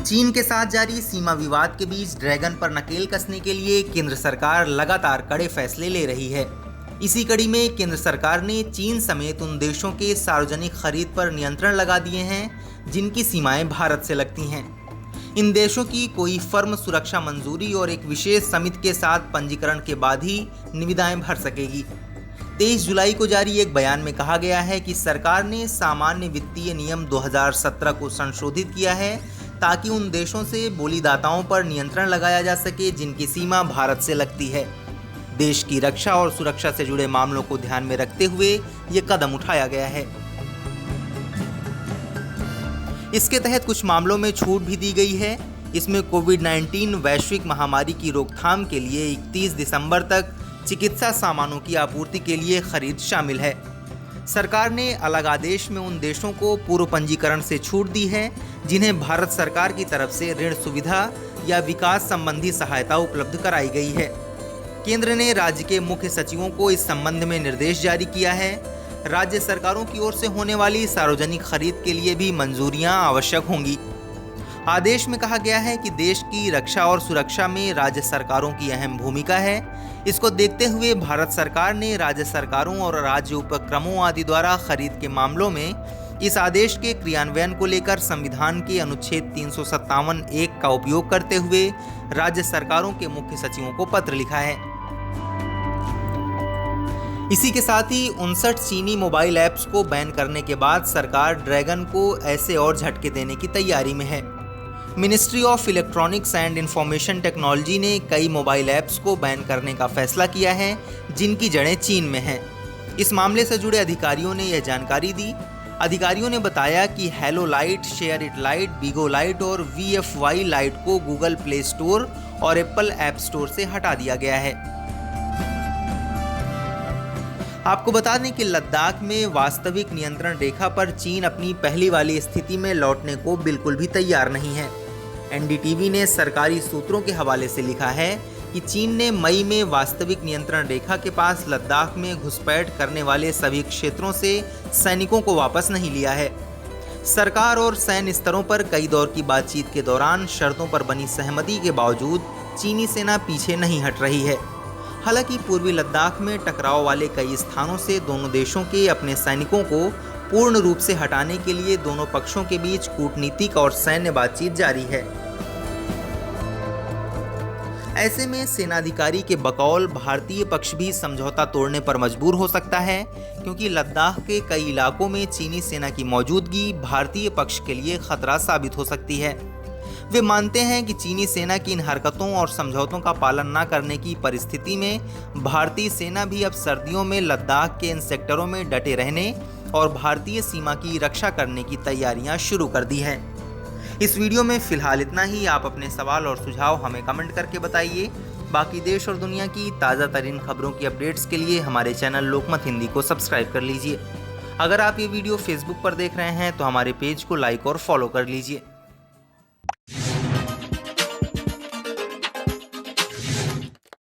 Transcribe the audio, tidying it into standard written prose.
चीन के साथ जारी सीमा विवाद के बीच ड्रैगन पर नकेल कसने के लिए केंद्र सरकार लगातार कड़े फैसले ले रही है। इसी कड़ी में केंद्र सरकार ने चीन समेत उन देशों के सार्वजनिक खरीद पर नियंत्रण लगा दिए हैं जिनकी सीमाएं भारत से लगती हैं। इन देशों की कोई फर्म सुरक्षा मंजूरी और एक विशेष समिति के साथ पंजीकरण के बाद ही निविदाएं भर सकेगी। 23 जुलाई को जारी एक बयान में कहा गया है कि सरकार ने सामान्य वित्तीय नियम 2017 को संशोधित किया है ताकि उन देशों से बोलीदाताओं पर नियंत्रण लगाया जा सके जिनकी सीमा भारत से लगती है। देश की रक्षा और सुरक्षा से जुड़े मामलों को ध्यान में रखते हुए ये कदम उठाया गया है। इसके तहत कुछ मामलों में छूट भी दी गई है। इसमें कोविड-19 वैश्विक महामारी की रोकथाम के लिए 31 दिसंबर तक चिकित्सा सामानों की आपूर्ति के लिए खरीद शामिल है। सरकार ने अलग आदेश में उन देशों को पूर्व पंजीकरण से छूट दी है जिन्हें भारत सरकार की तरफ से ऋण सुविधा या विकास संबंधी सहायता उपलब्ध कराई गई है। केंद्र ने राज्य के मुख्य सचिवों को इस संबंध में निर्देश जारी किया है। राज्य सरकारों की ओर से होने वाली सार्वजनिक खरीद के लिए भी मंजूरियां आवश्यक होंगी। आदेश में कहा गया है कि देश की रक्षा और सुरक्षा में राज्य सरकारों की अहम भूमिका है। इसको देखते हुए भारत सरकार ने राज्य सरकारों और राज्य उपक्रमों आदि द्वारा खरीद के मामलों में इस आदेश के क्रियान्वयन को लेकर संविधान के अनुच्छेद 357(1) का उपयोग करते हुए राज्य सरकारों के मुख्य सचिवों को पत्र लिखा है। इसी के साथ ही 59 चीनी मोबाइल ऐप्स को बैन करने के बाद सरकार ड्रैगन को ऐसे और झटके देने की तैयारी में है। Ministry of electronics and information technology ने कई मोबाइल ऐप्स को बैन करने का फैसला किया है जिनकी जड़ें चीन में हैं। इस मामले से जुड़े अधिकारियों ने यह जानकारी दी। अधिकारियों ने बताया कि Helo Lite, SHAREit Lite, Bigo Lite और VFY लाइट को गूगल प्ले स्टोर और एप्पल ऐप स्टोर से हटा दिया गया है। आपको बता दें कि लद्दाख में वास्तविक नियंत्रण रेखा पर चीन अपनी पहली वाली स्थिति में लौटने को बिल्कुल भी तैयार नहीं है। NDTV ने सरकारी सूत्रों के हवाले से लिखा है कि चीन ने मई में वास्तविक नियंत्रण रेखा के पास लद्दाख में घुसपैठ करने वाले सभी क्षेत्रों से सैनिकों को वापस नहीं लिया है। सरकार और सैन्य स्तरों पर कई दौर की बातचीत के दौरान शर्तों पर बनी सहमति के बावजूद चीनी सेना पीछे नहीं हट रही है। हालांकि पूर्वी लद्दाख में टकराव वाले कई स्थानों से दोनों देशों के अपने सैनिकों को पूर्ण रूप से हटाने के लिए दोनों पक्षों के बीच कूटनीतिक और सैन्य बातचीत जारी है। ऐसे में सेनाधिकारी के बकौल भारतीय पक्ष भी समझौता तोड़ने पर मजबूर हो सकता है, क्योंकि लद्दाख के कई इलाकों में चीनी सेना की मौजूदगी भारतीय पक्ष के लिए खतरा साबित हो सकती है। वे मानते हैं कि चीनी सेना की इन हरकतों और समझौतों का पालन न करने की परिस्थिति में भारतीय सेना भी अब सर्दियों में लद्दाख के इन सेक्टरों में डटे रहने और भारतीय सीमा की रक्षा करने की तैयारियां शुरू कर दी हैं। इस वीडियो में फिलहाल इतना ही। आप अपने सवाल और सुझाव हमें कमेंट करके बताइए। बाकी देश और दुनिया की ताज़ा तरीन खबरों की अपडेट्स के लिए हमारे चैनल लोकमत हिंदी को सब्सक्राइब कर लीजिए। अगर आप ये वीडियो फेसबुक पर देख रहे हैं तो हमारे पेज को लाइक और फॉलो कर लीजिए।